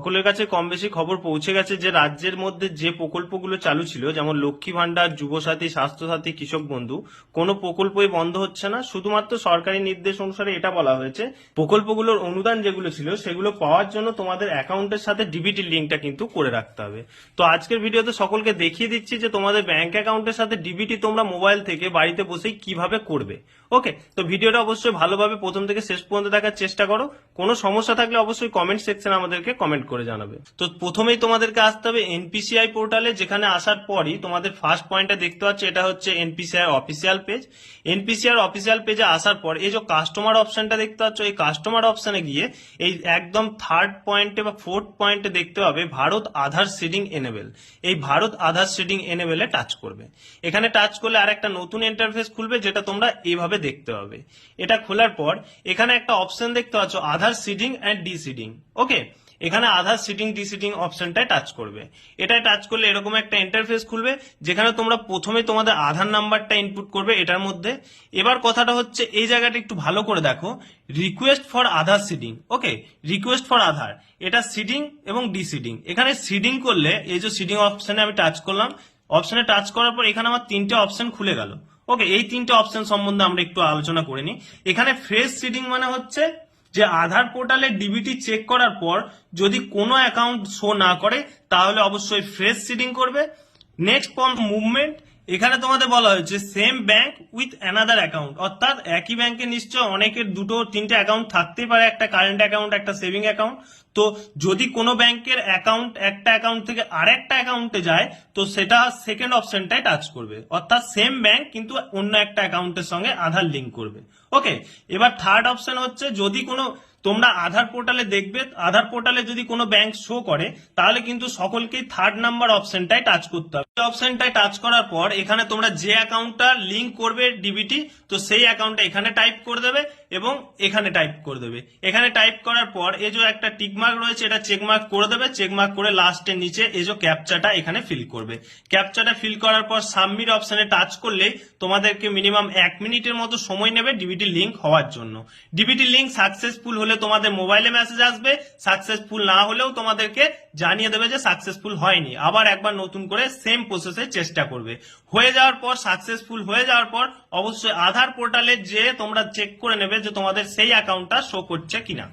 সকলের কাছে কম বেশি খবর পৌঁছে গেছে যে রাজ্যের মধ্যে যে প্রকল্পগুলো চালু ছিল, যেমন লক্ষ্মী ভান্ডার, যুবসাথী, স্বাস্থ্যসাথী, কৃষক বন্ধু, কোনো প্রকল্পই বন্ধ হচ্ছে না। শুধুমাত্র সরকারি নির্দেশ অনুসারে এটা বলা হয়েছে প্রকল্পগুলোর অনুদান যেগুলো ছিল সেগুলো পাওয়ার জন্য তোমাদের অ্যাকাউন্টের সাথে ডিবিটি লিঙ্কটা কিন্তু করে রাখতে হবে। তো আজকের ভিডিওতে সকলকে দেখিয়ে দিচ্ছি যে তোমাদের ব্যাংক অ্যাকাউন্টের সাথে ডিবিটি তোমরা মোবাইল থেকে বাড়িতে বসেই কিভাবে করবে। ওকে, তো ভিডিওটা অবশ্যই ভালোভাবে প্রথম থেকে শেষ পর্যন্ত দেখার চেষ্টা করো। কোনো সমস্যা থাকলে অবশ্যই কমেন্ট সেকশনে আমাদেরকে কমেন্ট করে জানাবে। তো প্রথমেই তোমাদেরকে আসতে হবে এনপিসিআই পোর্টালে, যেখানে আসার পরই তোমাদের ফার্স্ট পয়েন্টে দেখতে পাচ্ছ এটা হচ্ছে NPCI official page. NPCI official পেজে আসার পর এই যে কাস্টমার অপশনটা দেখতে পাচ্ছ, এই কাস্টমার অপশনে গিয়ে এই একদম থার্ড পয়েন্টে বা ফোর্থ পয়েন্টে দেখতে পাবে ভারত আধার সিডিং এনেবেল। এই ভারত আধার সিডিং এনেবেলে টাচ করবে। এখানে টাচ করলে আর একটা নতুন ইন্টারফেস খুলবে, যেটা তোমরা এইভাবে দেখতে পাবে। এটা খোলার পর এখানে একটা অপশন দেখতে পাচ্ছ আধার সিডিং অ্যান্ড ডিসিডিং। ওকে, এখানে আধার সিডিং ডিসিডিং অপশনটায় টাচ করবে। এটায় টাচ করলে এরকম একটা ইন্টারফেস খুলবে, যেখানে তোমরা প্রথমে তোমাদের আধার নাম্বারটা ইনপুট করবে এটার মধ্যে। এবার কথাটা হচ্ছে এই জায়গাটা একটু ভালো করে দেখো, request for Aadhaar seeding. Okay, request for Aadhaar, এটা সিডিং এবং ডিসিডিং। এখানে সিডিং করলে এই যে সিডিং অপশনে আমি টাচ করলাম, অপশনে টাচ করার পর এখানে আমার তিনটে অপশন খুলে গেল। ওকে, এই তিনটে অপশন সম্বন্ধে আমরা একটু আলোচনা করে নিই। এখানে ফ্রেশ সিডিং মানে হচ্ছে যে আধার পোর্টালে ডিবিটি চেক করার পর যদি কোনো অ্যাকাউন্ট শো না করে তাহলে অবশ্যই ফ্রেশ সিডিং করবে। নেক্সট ফর্ম মুভমেন্ট, এখানে তোমাদের বলা হয়েছে same bank with another account, অর্থাৎ একই ব্যাংকে নিশ্চয় অনেকের দুটো তিনটে অ্যাকাউন্ট থাকতেই পারে, একটা কারেন্ট অ্যাকাউন্ট একটা সেভিং অ্যাকাউন্ট। তো যদি কোনো ব্যাংকের অ্যাকাউন্ট একটা অ্যাকাউন্ট থেকে আরেকটা অ্যাকাউন্টে যায় তো সেটা সেকেন্ড অপশনটাই টাচ করবে, অর্থাৎ সেম ব্যাংক কিন্তু অন্য একটা অ্যাকাউন্টের সঙ্গে আধার লিঙ্ক করবে। ওকে, এবার থার্ড অপশন হচ্ছে যদি কোনো তোমরা আধার পোর্টালে দেখবে, আধার পোর্টালে যদি কোনো ব্যাংক শো করে তাহলে কিন্তু সকলকেই থার্ড নাম্বার অপশনটাই টাচ করতে হবে। অপশনটাই টাচ করার পর এখানে তোমরা যে অ্যাকাউন্টটা লিঙ্ক করবে ডিবিটি, তো সেই অ্যাকাউন্টটা এখানে টাইপ করে দেবে এবং এখানে টাইপ করে দেবে। এখানে টাইপ করার পর এই যে একটা টিকমার্ক রয়েছে এটা চেকমার্ক করে দেবে। চেকমার্ক করে লাস্টের নিচে এই যে ক্যাপচাটা এখানে ফিল করবে। ক্যাপচাটা ফিল করার পর সাবমিট অপশনে টাচ করলেই তোমাদেরকে মিনিমাম 1 মিনিটের মতো সময় নেবে ডিবিটি লিঙ্ক হওয়ার জন্য। ডিবিটি লিঙ্ক সাকসেসফুল হলে তোমাদের মোবাইলে মেসেজ আসবে, সাকসেসফুল না হলেও তোমাদেরকে জানিয়ে দেবে যে সাকসেসফুল হয়নি, আবার একবার নতুন করে সেম প্রসেসে চেষ্টা করবে। হয়ে যাওয়ার পর সাকসেসফুল হয়ে যাওয়ার পর অবশ্যই আধার পোর্টালে যে তোমরা চেক করে নেবে যে তোমাদের সেই অ্যাকাউন্টটা শো করছে কিনা।